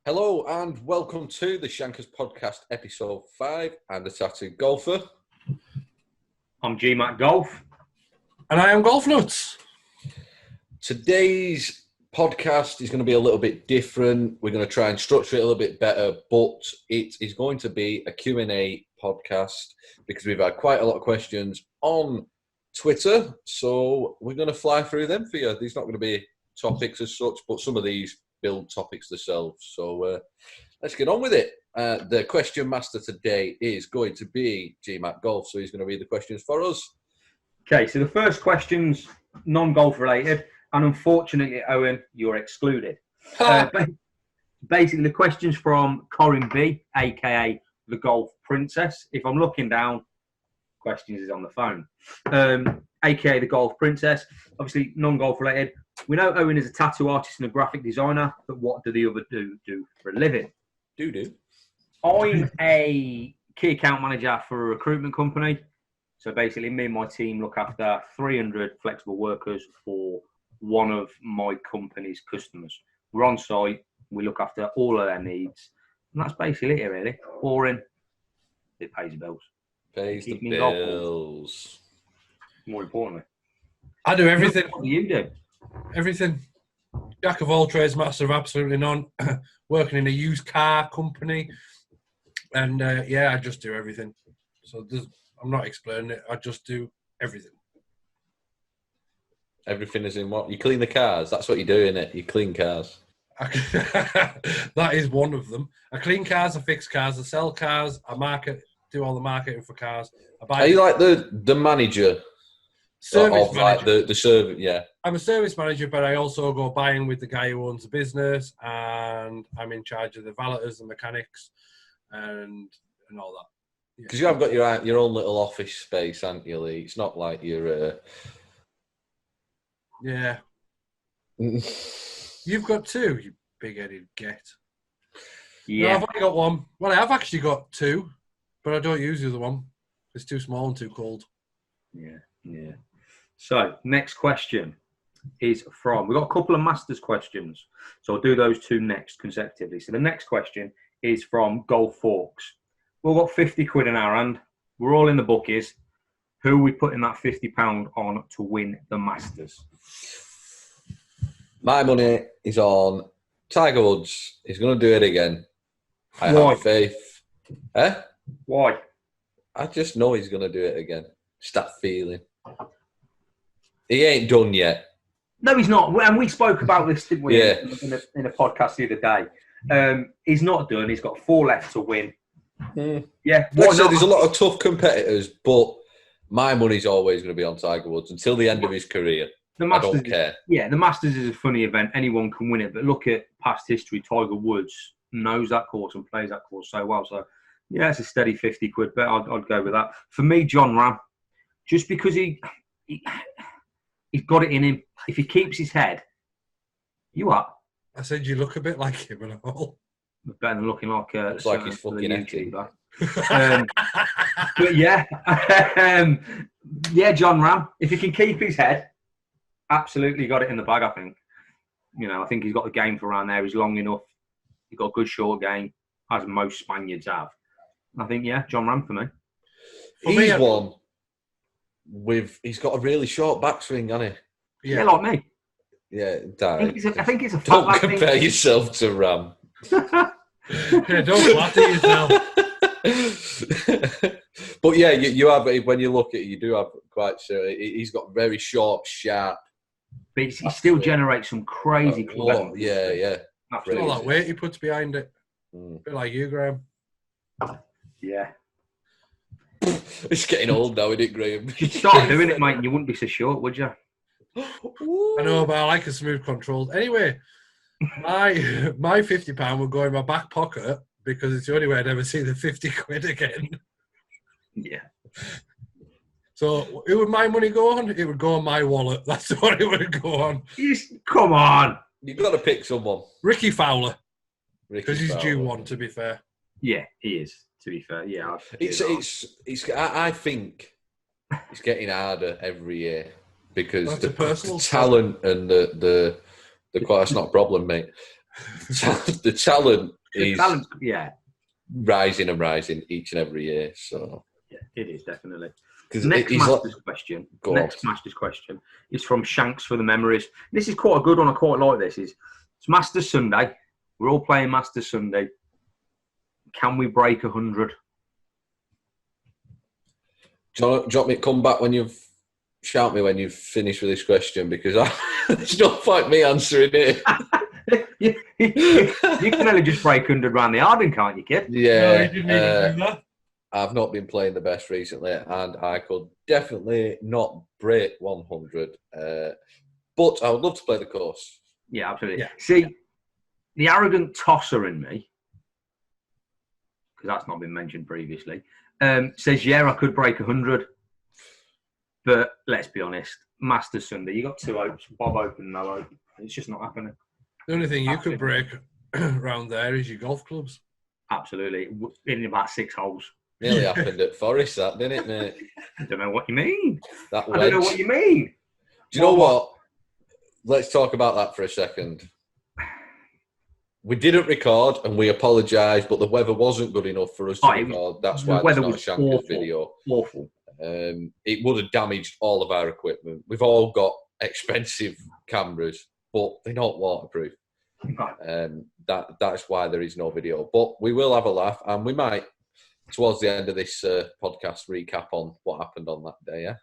Hello and welcome to the Shankerz podcast, episode 5. I'm the tattoo golfer. I'm G-Mac Golf. And I am Golf Nuts. Today's podcast is going to be a little bit different. We're going to try and structure it a little bit better, but it is going to be a Q&A podcast because we've had quite a lot of questions on Twitter. So we're going to fly through them for you. These are not going to be topics as such, but some of these build topics themselves. So let's get on with it. The question master today is going to be G-Mac Golf, so he's going to read the questions for us. Okay, so the first question's non-golf related, and unfortunately, Owen, you're excluded. Basically, the question's from Corinne B, aka the Golf Princess. If I'm looking down, questions is on the phone. AKA the Golf Princess. Obviously, non-golf related. We know Owen is a tattoo artist and a graphic designer, but what do the other do for a living? I'm a key account manager for a recruitment company. So basically, me and my team look after 300 flexible workers for one of my company's customers. We're on site. We look after all of their needs. And that's basically it, really. Boring. It pays the bills. Pays the bills. More importantly. I do everything. What do you do? Everything. Jack of all trades, master of absolutely none. Working in a used car company. And I just do everything. So I'm not explaining it. I just do everything. Everything is in what? You clean the cars. That's what you do, innit? You clean cars. That is one of them. I clean cars, I fix cars, I sell cars, I do all the marketing for cars. Are you like the manager? Service manager. Like the service, yeah. I'm a service manager, but I also go buying with the guy who owns the business, and I'm in charge of the valeters and mechanics and all that. Because you have got your own little office space, haven't you, Lee? It's not like you're... Yeah. You've got two, you big-headed get. Yeah. No, I've only got one. Well, I have actually got two, but I don't use the other one. It's too small and too cold. Yeah. So, next question is from... We've got a couple of Masters questions, so I'll do those two next consecutively. So the next question is from Golf Forks. We've got 50 quid in our hand. We're all in the bookies. Who are we putting that £50 on to win the Masters? My money is on Tiger Woods. He's going to do it again. I Why? have faith. Why? I just know he's going to do it again. It's that feeling. He ain't done yet. No, he's not. And we spoke about this, didn't we, Yeah. in a podcast the other day. He's not done. He's got 4 left to win. Yeah. Like I said, there's a lot of tough competitors, but my money's always going to be on Tiger Woods until the end of his career. The Masters, I don't care. The Masters is a funny event. Anyone can win it. But look at past history. Tiger Woods knows that course and plays that course so well. So, yeah, it's a steady 50 quid bet. I'd go with that. For me, John Ram, just because he's got it in him. If he keeps his head, you are. I said you look a bit like him and all. Better than looking like Looks like he's fucking YouTuber. But yeah, John Ram. If he can keep his head, absolutely got it in the bag. I think. I think he's got the game for around there. He's long enough. He's got a good short game, as most Spaniards have. I think, John Ram for me. He's one he's got a really short backswing, hasn't he? Yeah, like me. Yeah, I think it's a don't fat compare yourself to Ram. Yeah, don't flatter yourself. But yeah, you have, when you look at it, you do have quite sure. He's got very short, sharp. But he still generates some crazy club. Yeah. All that weight he puts behind it. A bit like you, Graham. Yeah. It's getting old now, isn't it, Graham? You'd start doing it, mate, and you wouldn't be so short, would you? I know, but I like a smooth control. Anyway, my £50 will go in my back pocket because it's the only way I'd ever see the 50 quid again. Yeah. So who would my money go on? It would go on my wallet. That's what it would go on. Come on. You've got to pick someone. Ricky Fowler. Because he's due one, to be fair. Yeah, he is, to be fair. Yeah. I think it's getting harder every year because the talent and the quality, that's not a problem, mate. The talent is yeah, rising and rising each and every year. So yeah, it is definitely. because Next Masters question is from Shankerz for the memories. This is quite a good one. I quite like this. It's Masters Sunday. We're all playing Masters Sunday. Can we break 100? Do you want me to come back when you've shout me when you've finished with this question, because there's no point me answering it. you can only just break 100 round the Arden, can't you, kid? Yeah. No, he didn't even do that. I've not been playing the best recently, and I could definitely not break 100. But I would love to play the course. Yeah, absolutely. Yeah. See, the arrogant tosser in me, because that's not been mentioned previously, says, yeah, I could break 100. But let's be honest, Masters Sunday, you got 2 opens, Bob open, no open. It's just not happening. The only thing you could break around there is your golf clubs. Absolutely. In about 6 holes. Nearly happened at Forest, that, didn't it, mate? I don't know what you mean. That I don't know what you mean. Do you know what? Let's talk about that for a second. We didn't record, and we apologise, but the weather wasn't good enough for us to record. That's why there's not a Shankerz video. Awful. It would have damaged all of our equipment. We've all got expensive cameras, but they're not waterproof. That's why there is no video. But we will have a laugh, and we might, towards the end of this podcast, recap on what happened on that day, yeah?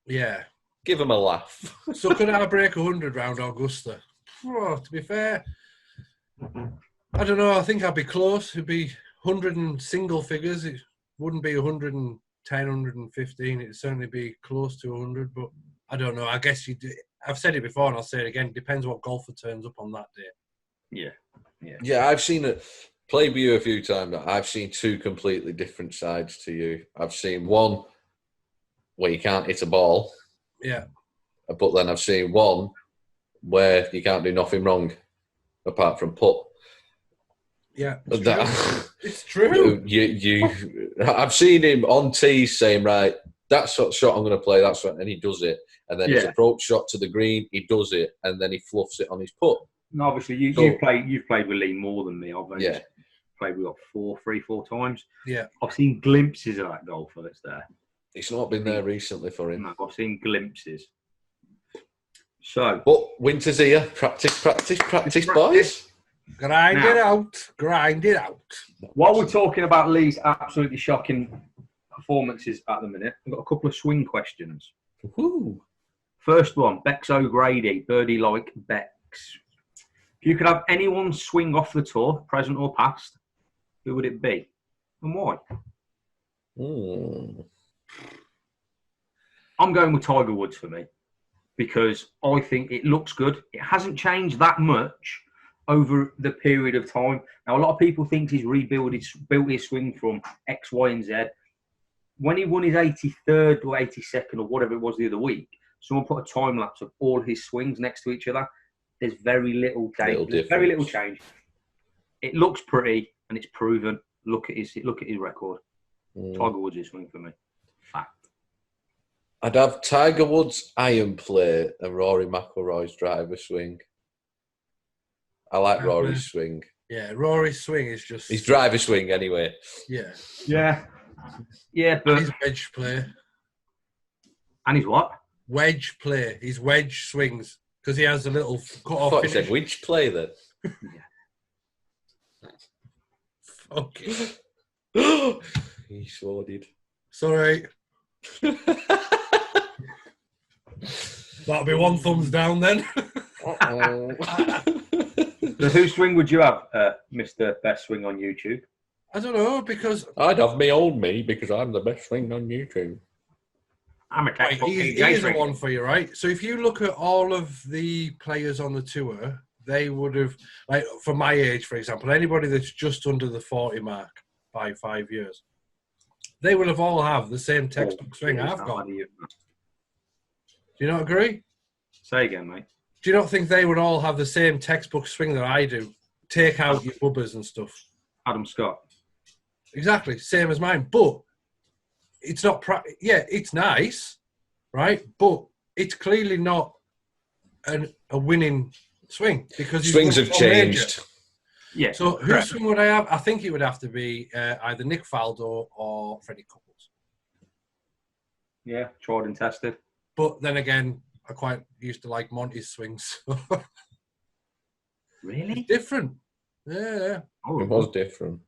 Yeah. Give them a laugh. So could I break 100 round Augusta? Oh, to be fair, I don't know. I think I'd be close. It'd be 100 and single figures. It wouldn't be 110, 115. It'd certainly be close to 100, but I don't know. I guess I've said it before and I'll say it again. It depends what golfer turns up on that day. Yeah, I've seen it. Played with you a few times. I've seen 2 completely different sides to you. I've seen one where you can't hit a ball. Yeah. But then I've seen one where you can't do nothing wrong apart from putt. Yeah, it's true. I've seen him on tees saying, right, that's what shot I'm going to play, that's what, and he does it. And then his approach shot to the green, he does it, and then he fluffs it on his putt. No, obviously, you've played with Lee more than me. I've only played with 4 times. Yeah. I've seen glimpses of that golfer that's there. It's not been there recently for him. No, I've seen glimpses. So, but winter's here. Practice, boys. Grind it out. While we're talking about Lee's absolutely shocking performances at the minute, I've got a couple of swing questions. Woo. First one, Bex O'Grady, birdie like Bex. If you could have anyone swing off the tour, present or past, who would it be and why? I'm going with Tiger Woods for me because I think it looks good. It hasn't changed that much over the period of time. Now, a lot of people think he's built his swing from X, Y, and Z. When he won his 83rd or 82nd or whatever it was the other week, someone put a time lapse of all his swings next to each other. There's very little change. It looks pretty and it's proven. Look at his record. Tiger Woods is swing for me. Fact. I'd have Tiger Woods' iron play and Rory McIlroy's driver swing. I like Rory's swing. Yeah, Rory's swing is just... His driver swing, anyway. Yeah. Yeah, but... His wedge play. And his what? Wedge play. His wedge swings. Because he has a little cut-off I thought you said wedge play, then. Fuck it. He sure did. Sorry. That'll be 1 thumbs down, then. So whose swing would you have, Mr. Best Swing on YouTube? I don't know, because... I'd have me own me, because I'm the best swing on YouTube. I'm a textbook Here's the one for you, right? So if you look at all of the players on the tour, they would have, like, for my age, for example, anybody that's just under the 40 mark by 5 years, they will have all have the same textbook swing I've got. Do you not agree? Say again, mate. Do you not think they would all have the same textbook swing that I do? Take out your bubbers and stuff. Adam Scott. Exactly, same as mine. But it's not... it's nice, right? But it's clearly not a winning swing. Because swings have changed. Yeah. So whose correct. swing would I have? I think it would have to be either Nick Faldo or Freddie Couples. Yeah, tried and tested. But then again, I quite used to like Monty's swings. So Really? it's different. Yeah. It was different.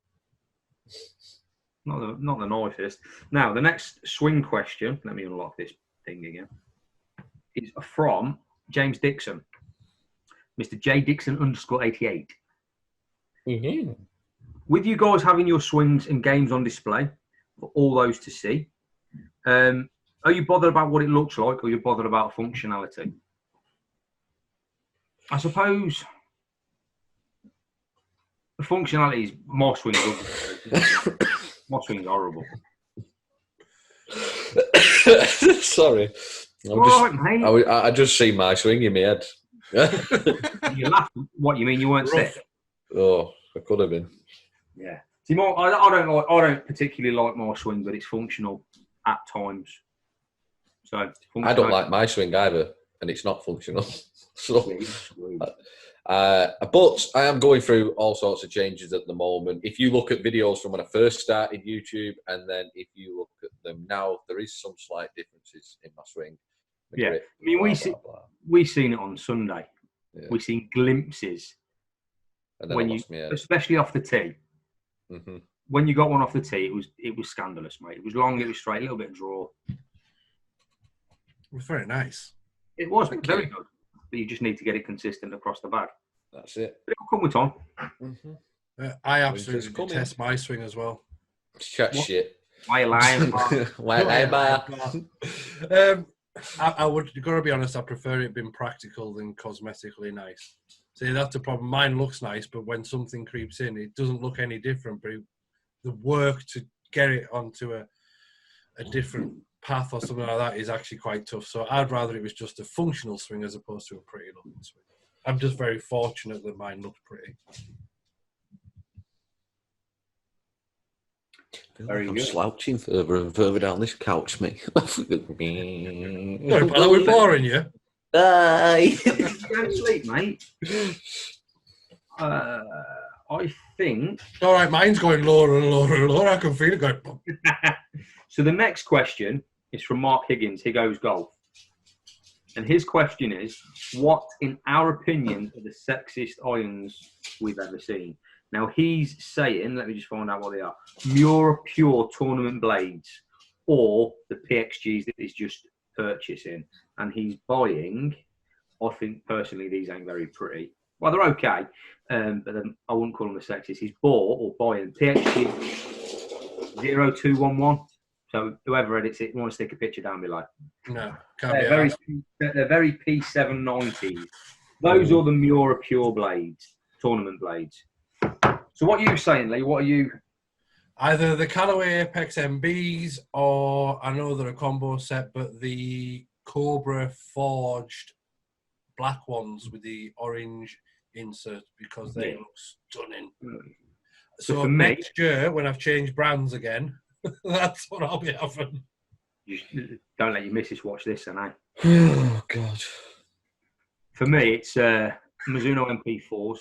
Not the nicest. Now, the next swing question, let me unlock this thing again, is from James Dixon. Mr. J Dixon _88. Mm-hmm. With you guys having your swings and games on display for all those to see, are you bothered about what it looks like, or are you bothered about functionality? I suppose the functionality is my swing is ugly. My swing's horrible. Sorry. I just see my swing in my head. You laugh. What, you mean you weren't Rough. sick? Oh, I could have been. Yeah. See, I don't particularly like my swing, but it's functional at times. So I don't like my swing either, and it's not functional. So, but I am going through all sorts of changes at the moment. If you look at videos from when I first started YouTube, and then if you look at them now, there is some slight differences in my swing. Yeah, grip, I mean, we seen it on Sunday. Yeah. We've seen glimpses And then when I you, lost my head. especially off the tee. Mm-hmm. When you got one off the tee, it was scandalous, mate. It was long, it was straight, a little bit of draw. It was very nice. It was very good, but you just need to get it consistent across the bag. That's it. But it'll come with time. Mm-hmm. I absolutely detest my swing as well. Chat shit. Why are you lying? I would, gotta be honest, I prefer it being practical than cosmetically nice. See, that's the problem. Mine looks nice, but when something creeps in, it doesn't look any different. But the work to get it onto a different path or something like that is actually quite tough. So I'd rather it was just a functional swing as opposed to a pretty looking swing. I'm just very fortunate that mine looks pretty. I'm slouching further and further down this couch, mate. Sorry, pal, are we boring you? Bye. Go to sleep, mate. I think. All right, mine's going lower and lower and lower. I can feel it going. So the next question is from Mark Higgins, Higgos Golf. And his question is, what, in our opinion, are the sexiest irons we've ever seen? Now, he's saying, let me just find out what they are, Mura Pure Tournament Blades or the PXGs that he's just purchasing. And he's buying, I think, personally, these ain't very pretty. Well, they're okay, but then I wouldn't call them the sexiest. He's bought or buying PXG 0211. So whoever edits it, you want to stick a picture down below. No, can't be. They're very P790s. Those are the Mura Pure blades, tournament blades. So what are you saying, Lee? What are you? Either the Callaway Apex MBs or I know they're a combo set, but the Cobra forged black ones with the orange insert because they look stunning. So for next year, when I've changed brands again, that's what I'll be having. Don't let your missus watch this, then, eh? Oh, God. For me, it's Mizuno MP4s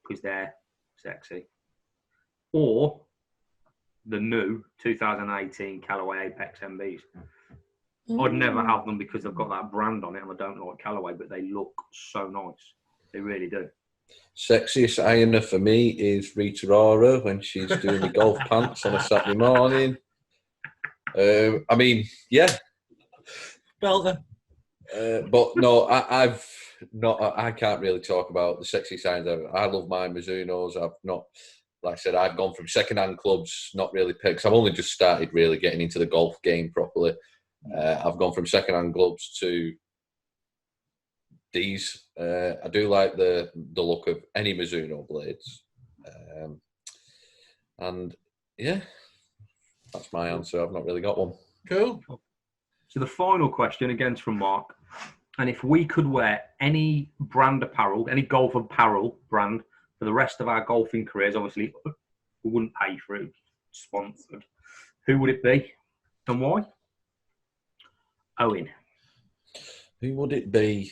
because they're sexy. Or the new 2018 Callaway Apex MBs. I'd never have them because they've got that brand on it and I don't like Callaway, but they look so nice. They really do. Sexiest ironer for me is Rita Ora when she's doing the golf pants on a Saturday morning. I mean, yeah. Belter. But no, I can't really talk about the sexiest irons. I love my Mizunos. I've not, like I said, I've gone from second-hand clubs, not really picked, because I've only just started really getting into the golf game properly. I've gone from second-hand clubs to these. I do like the look of any Mizuno blades. And yeah, that's my answer. I've not really got one. Cool. So the final question, again, is from Mark. And if we could wear any brand apparel, any golf apparel brand for the rest of our golfing careers, obviously we wouldn't pay for it, sponsored. Who would it be and why? Owen. Who would it be?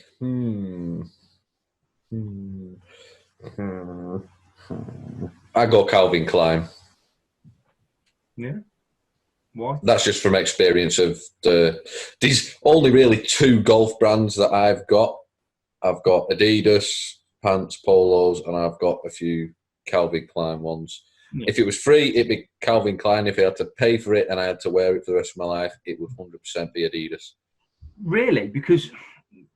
I go Calvin Klein. Yeah. Why? That's just from experience of there's only really 2 golf brands that I've got. I've got Adidas pants, polos, and I've got a few Calvin Klein ones. Yeah. If it was free, it'd be Calvin Klein. If I had to pay for it and I had to wear it for the rest of my life, it would 100% be Adidas. Really? Because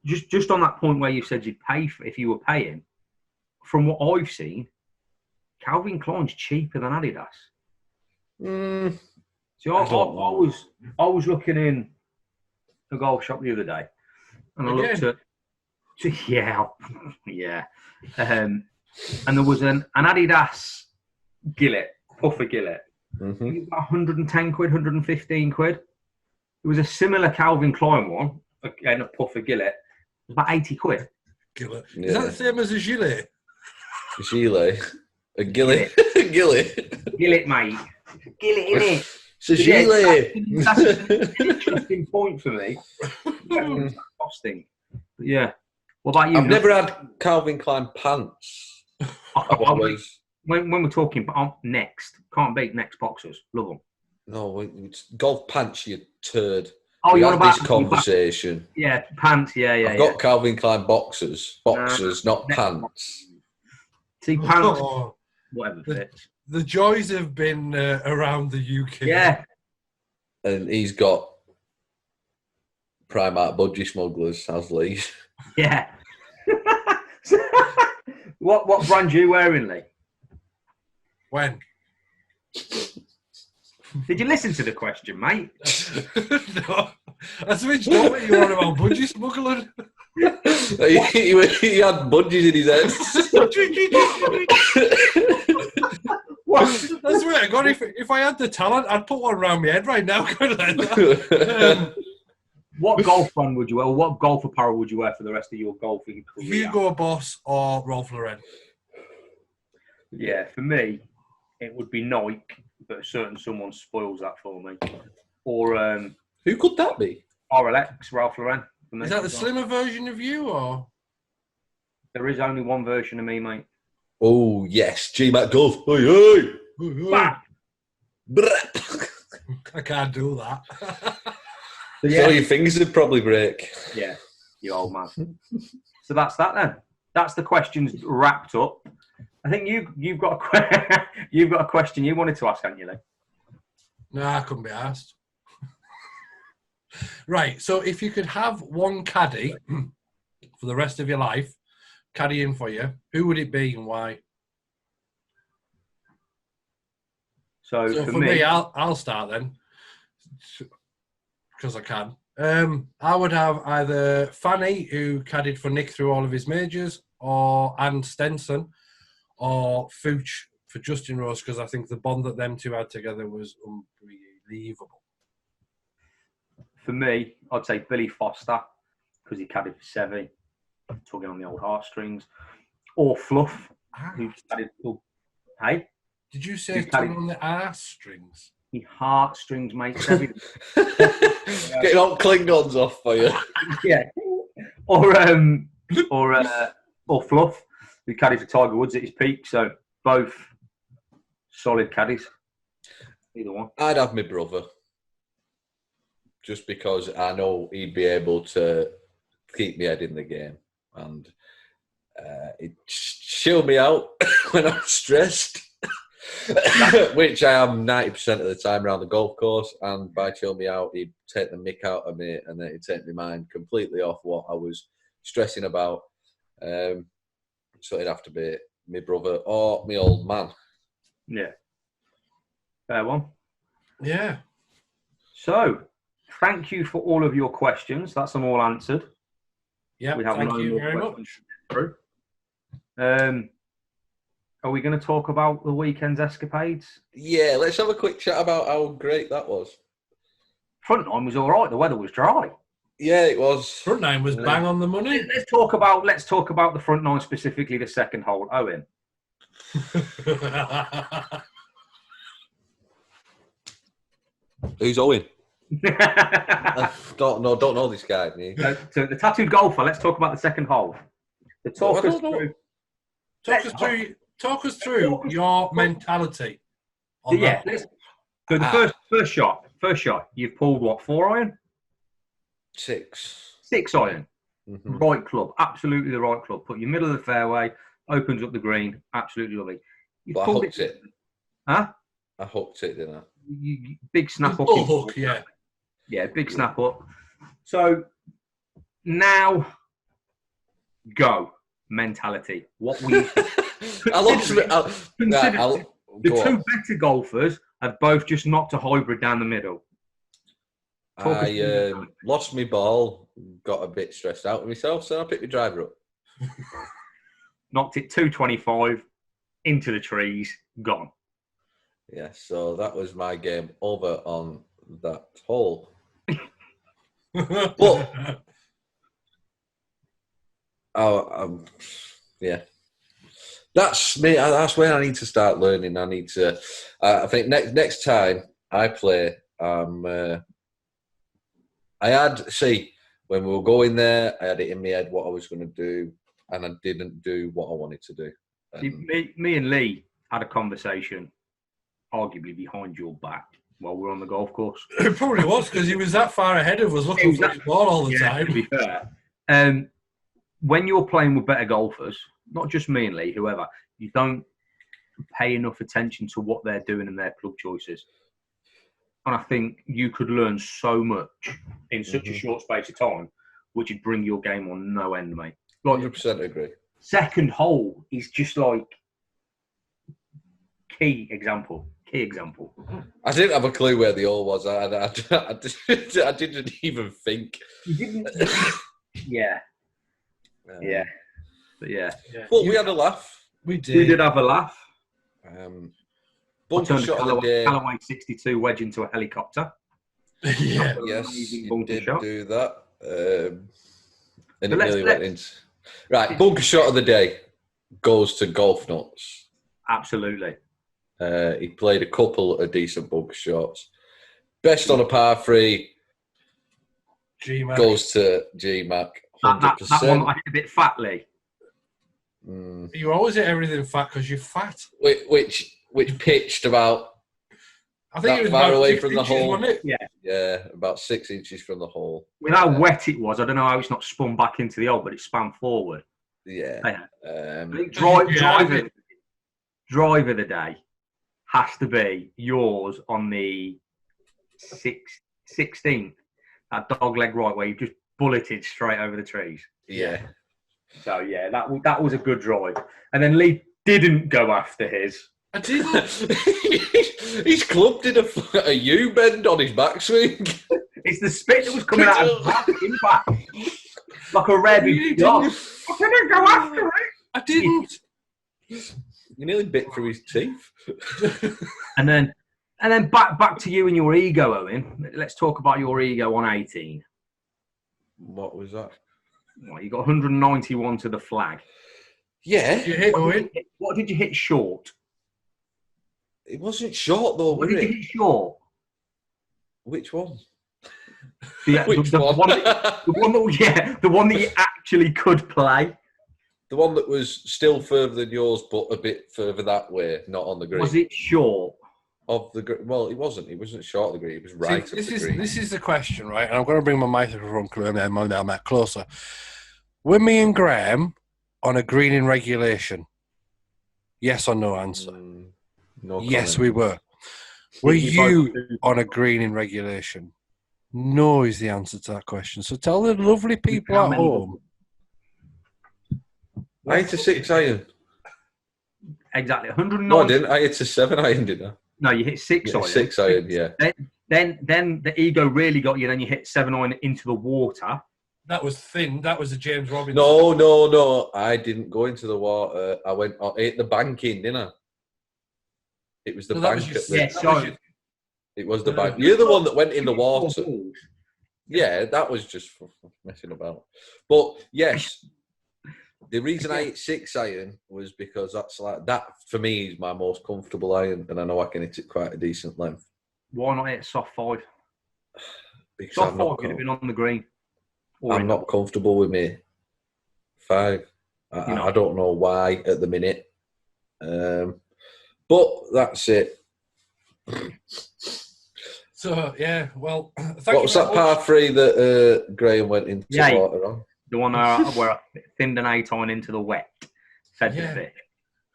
just on that point where you said you'd pay for if you were paying, from what I've seen, Calvin Klein's cheaper than Adidas. So I was looking in a golf shop the other day, and I looked at yeah. And there was an Adidas Gillet, puffer Gillet. Mm-hmm. It was about 110 quid, 115 quid. There was a similar Calvin Klein one, again a puffer Gillet. It was about 80 quid. Gillet. Yeah. Is that the same as a gilet? Gilet. A Gillet. Gillet. Gillet, mate. Gillet, innit? It's a gilet. That's an interesting point for me. Costing. But yeah. What about you? I've never had Calvin Klein pants. When we're talking next, can't beat next boxers. Love them. No, it's golf pants, you turd. Oh, you're about this conversation. Yeah, pants. Yeah. I've got Calvin Klein boxers, not pants. See, pants, whatever fits. The joys have been around the UK. Yeah. And he's got Primark budgie smugglers, has Lee. Yeah. What brand are you wearing, Lee? When? Did you listen to the question, mate? No. I switched on what you were on about budgie smuggling. he had budgies in his head. What? I swear to God, if I had the talent, I'd put one around my head right now. What golf brand would you wear? Or what golf apparel would you wear for the rest of your golfing career? Hugo Boss or Ralph Lauren? Yeah, for me, it would be Nike, but a certain someone spoils that for me. Or who could that be? RLX, Ralph Lauren. Is that the slimmer version of you, or? There is only one version of me, mate. Oh, yes. G-Mac Golf. Oi, Bang! I can't do that. So, yeah. So your fingers would probably break. Yeah, you old man. So that's that then. That's the questions wrapped up. I think you've got a question you wanted to ask, haven't you, Lee? No, I couldn't be asked. Right, so if you could have one caddy for the rest of your life, caddying for you, who would it be and why? So for me, I'll start then, because I can. I would have either Fanny, who caddied for Nick through all of his majors, or Anne Stenson, or Fooch for Justin Rose, because I think the bond that them two had together was unbelievable. For me, I'd say Billy Foster, because he caddied for Seve, tugging on the old heartstrings. Or Fluff, who caddied for... Hey? Did you say tugging on the arse strings? The heartstrings, mate. Getting all Klingons off for you. Yeah. Or Fluff, who caddied for Tiger Woods at his peak. So both solid caddies. Either one. I'd have my brother. Just because I know he'd be able to keep me head in the game. And he'd chill me out when I'm stressed. Which I am 90% of the time around the golf course. And by chill me out, he'd take the mick out of me and then he'd take my mind completely off what I was stressing about. So it'd have to be my brother or my old man. Yeah. Fair one. Yeah. So, thank you for all of your questions. That's them all answered. Yeah, thank you very much. Are we going to talk about the weekend's escapades? Yeah, let's have a quick chat about how great that was. Front nine was all right. The weather was dry. Yeah, it was. Front nine was bang on the money. Let's talk about the front nine, specifically the second hole. Owen. Who's Owen? I don't know this guy. So the tattooed golfer. Let's talk about the second hole. Talk us through talk us through your mentality. On Yeah. that. So the first shot, you've pulled what, 4 iron? 6. 6 iron. Mm-hmm. Right club, absolutely the right club. Put your middle of the fairway, opens up the green, absolutely lovely. But I hooked it. Huh? I hooked it, didn't I? Big snap up. Full hook, yeah. Yeah, big snap up. So now, go mentality. What we I lost it. The two better golfers have both just knocked a hybrid down the middle. I lost my ball, got a bit stressed out with myself, so I picked my driver up. Knocked it 225 into the trees, gone. Yeah, so that was my game over on that hole. But yeah, that's me. That's where I need to start learning. I need to. I think next time I play, I had when we were going there, I had it in my head what I was going to do, and I didn't do what I wanted to do. Me and Lee had a conversation, arguably behind your back, while we're on the golf course. It probably was because he was that far ahead of us, looking for the ball all the time. To be fair, when you're playing with better golfers, not just me and Lee, whoever, you don't pay enough attention to what they're doing and their club choices. And I think you could learn so much in such a short space of time, which would bring your game on no end, mate. Like, 100% agree. Second hole is just like key example. I didn't have a clue where the hole was. I didn't even think. You didn't? Yeah. Yeah. But yeah. But we had a laugh. We did. We did have a laugh. Bunker shot of the day. Callaway 62 wedge into a helicopter. Yeah. Yes, you bunker did shot. do that. And But it really went into... Right, bunker shot of the day goes to Golf Nuts. Absolutely. He played a couple of decent bunker shots. Best on a par 3 G-Mac. goes to G-Mac. 100%. That one I hit a bit fatly. You always hit everything fat because you're fat. Which pitched about I think it was far about away 6 from the inches, hole. wasn't it? Yeah, about 6 inches from the hole. With how wet it was, I don't know how it's not spun back into the hole, but it spun forward. Yeah. I think drive of the day has to be yours on the 16th. That dog leg right where you just bulleted straight over the trees. Yeah. So yeah, that was a good drive. And then Lee didn't go after his. I didn't. His club did a U-bend on his backswing. It's the spit that was coming out of his back. Like a rabid dog. I didn't go after it. I didn't. You nearly bit through his teeth. And then back to you and your ego, Owen. Let's talk about your ego on 18. What was that? Well, you got 191 to the flag. Yeah. You hit Owen. What did you hit short? It wasn't short though, What was did you it? hit short? Which one? The one that you actually could play. The one that was still further than yours, but a bit further that way, not on the green. Was it short? Well, it wasn't. It wasn't short of the green. It was right of the green. This is the question, right? And I'm going to bring my microphone closer. Were me and Graham on a green in regulation? Yes or no answer? No comment. Yes, we were. Were you on a green in regulation? No is the answer to that question. So tell the lovely people at home. I hit a 6 iron. Exactly. 109. No, I didn't. I hit a 7 iron, didn't I? No, you hit 6 iron. 6 iron, yeah. Then the ego really got you. Then you hit 7 iron into the water. That was thin. That was a James Robinson. No. I didn't go into the water. I hit the banking, didn't I? It was the bank. It was the bank. You're the one that went in the water. Yeah, that was just for messing about. But yes, the reason I hit 6 iron was because that for me is my most comfortable iron, and I know I can hit it quite a decent length. Why not hit soft 5? Because soft 5 could have been on the green. I'm not comfortable with me 5. I don't know why at the minute. But that's it. So yeah, well, thank What you was very that much. par 3 that Graham went into Yeah. water on? The one where I thinned an 8-iron into the wet, fed the fish.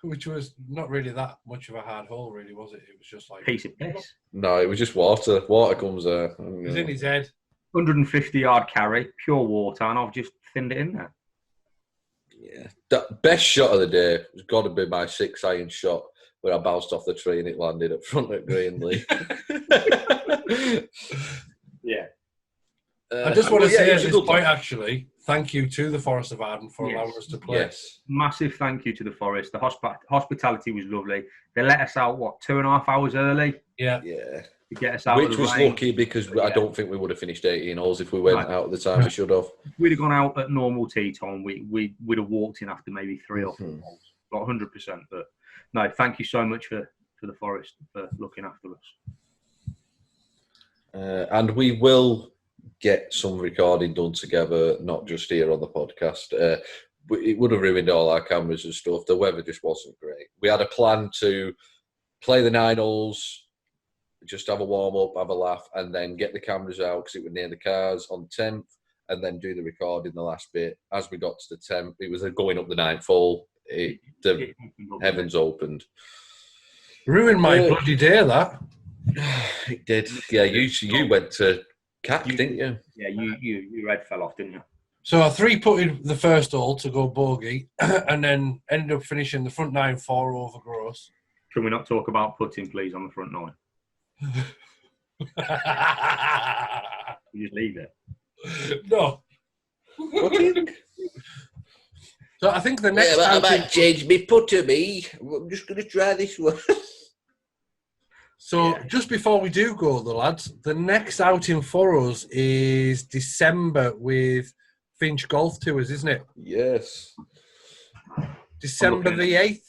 Which was not really that much of a hard hole, really, was it? It was just like Piece of piss. No, it was just water. Water comes there. it was in his head. 150-yard carry, pure water, and I've just thinned it in there. Yeah. That best shot of the day has got to be my 6-iron shot where I bounced off the tree and it landed up front at Green Lee. Yeah. I just want to say it at was a this good point, one. actually, thank you to the Forest of Arden for allowing us to play. Yes. Massive thank you to the Forest. The hospitality was lovely. They let us out, 2.5 hours early Yeah. Yeah. to get us out Which of the was rain. lucky because I don't think we would have finished 18 holes if we went out at the time we should have. If we'd have gone out at normal tea time, we'd have walked in after maybe 3 or 4 holes. Not 100%. But no, thank you so much for the Forest for looking after us. And we will get some recording done together, not just here on the podcast. It would have ruined all our cameras and stuff. The weather just wasn't great. We had a plan to play the 9 holes, just have a warm-up, have a laugh, and then get the cameras out because it was near the cars on 10th, and then do the recording the last bit. As we got to the 10th, it was going up the 9th hole. The heavens opened. Ruined my bloody day, that. It did. Yeah, you went to CAC, didn't you? Yeah, your head fell off, didn't you? So I 3-putted the first hole to go bogey, and then ended up finishing the front 9 4 over gross. Can we not talk about putting, please, on the front 9? You just leave it. No. What do you think? So I think the next I outing. might change me putter, me. I'm just going to try this one. So just before we do go, the lads, the next outing for us is December with Finch Golf Tours, isn't it? Yes. December the 8th.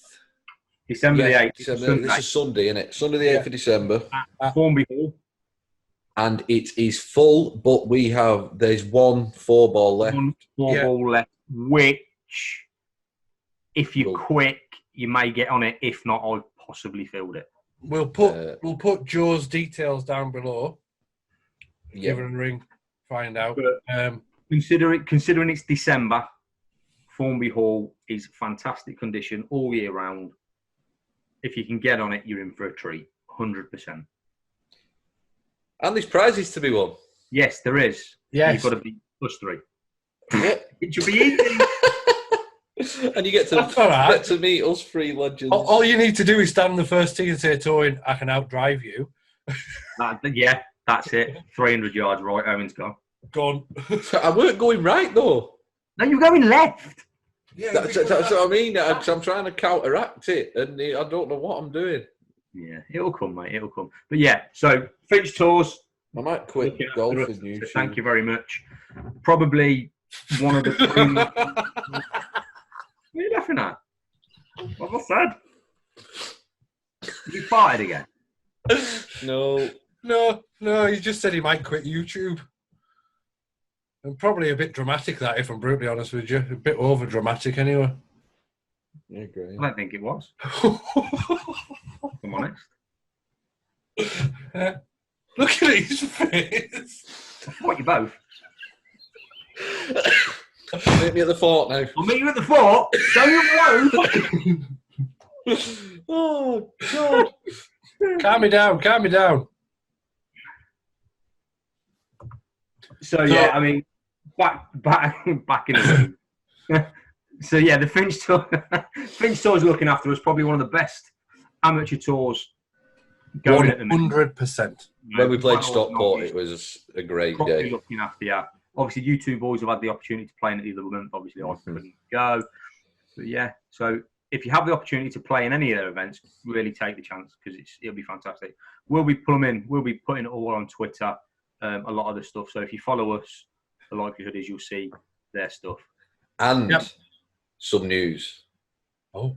December the 8th. This is Sunday, isn't it? Sunday the 8th of December. At Formby Hall. And it is full, but there's one 4-ball left. One 4-ball left, which, if you're quick, you may get on it. If not, I've possibly filled it. We'll put Joe's details down below. Yeah. Give her a ring, find out. Considering it's December, Formby Hall is fantastic condition all year round. If you can get on it, you're in for a treat, 100%. And there's prizes to be won. Yes, there is. Yes. You've got to be +3. Yeah. It should be easy. And you get to meet us 3 legends. All you need to do is stand on the first tee and say to Owen, I can outdrive you. Yeah, that's it. 300 yards right, Owen's gone. Gone. I weren't going right, though. No, you're going left. Yeah, That's what I mean. I'm trying to counteract it, and I don't know what I'm doing. Yeah, it'll come, mate. It'll come. But yeah, so Finch Tours. I might quit golf with you. So thank you very much. Probably one of the 3. What are you laughing at? What was I said? You farted again? No, he just said he might quit YouTube. And probably a bit dramatic, that, if I'm brutally honest with you. A bit over dramatic, anyway. Yeah, great. I don't think it was. I'm honest. Look at his face. What, you both? Meet me at the fort now. I'll meet you at the fort. Don't you know? Oh, God. Calm me down. So yeah, I mean, back in the room. So yeah, the Finch Tour's looking after us. Probably one of the best amateur tours going at the minute. 100%. When we played Stockport, it was a great day. Looking after you. Obviously, you two boys have had the opportunity to play in it the other month. Obviously, I couldn't go. But yeah, so if you have the opportunity to play in any of their events, really take the chance because it'll be fantastic. We'll be putting it all on Twitter, a lot of the stuff. So if you follow us, the likelihood is you'll see their stuff. And some news. Oh.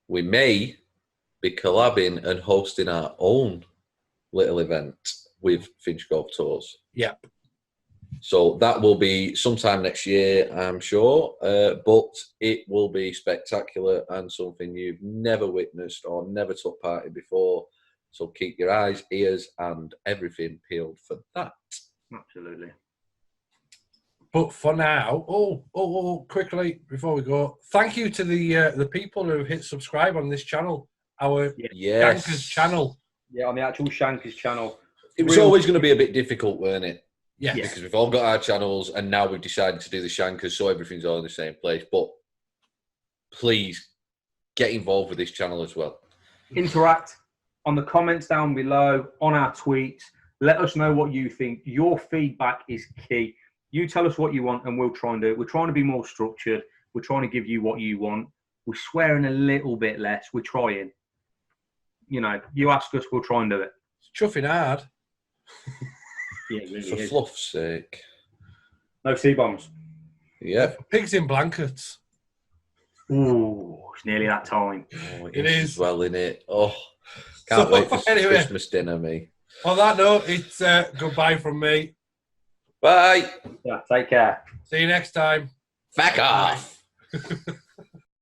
We may be collabing and hosting our own little event with Finch Golf Tours. Yep. So that will be sometime next year, I'm sure. But it will be spectacular and something you've never witnessed or never took part in before. So keep your eyes, ears, and everything peeled for that. Absolutely. But for now, quickly before we go, thank you to the people who hit subscribe on this channel, our Yes. Shankerz channel. Yeah, on the actual Shankerz channel. It was always going to be a bit difficult, weren't it? Yeah. Because we've all got our channels, and now we've decided to do the Shankerz, so everything's all in the same place. But please get involved with this channel as well. Interact on the comments down below, on our tweets. Let us know what you think. Your feedback is key. You tell us what you want, and we'll try and do it. We're trying to be more structured. We're trying to give you what you want. We're swearing a little bit less. We're trying. You know, you ask us, we'll try and do it. It's chuffing hard. Yeah, it really For is. fluff's sake. No C-bombs. Yep. Pigs in blankets. Ooh, it's nearly that time. Oh, It is. as well, in it. Oh, can't wait for Christmas dinner, me. On that note, it's goodbye from me. Bye. Yeah, take care. See you next time. Back off.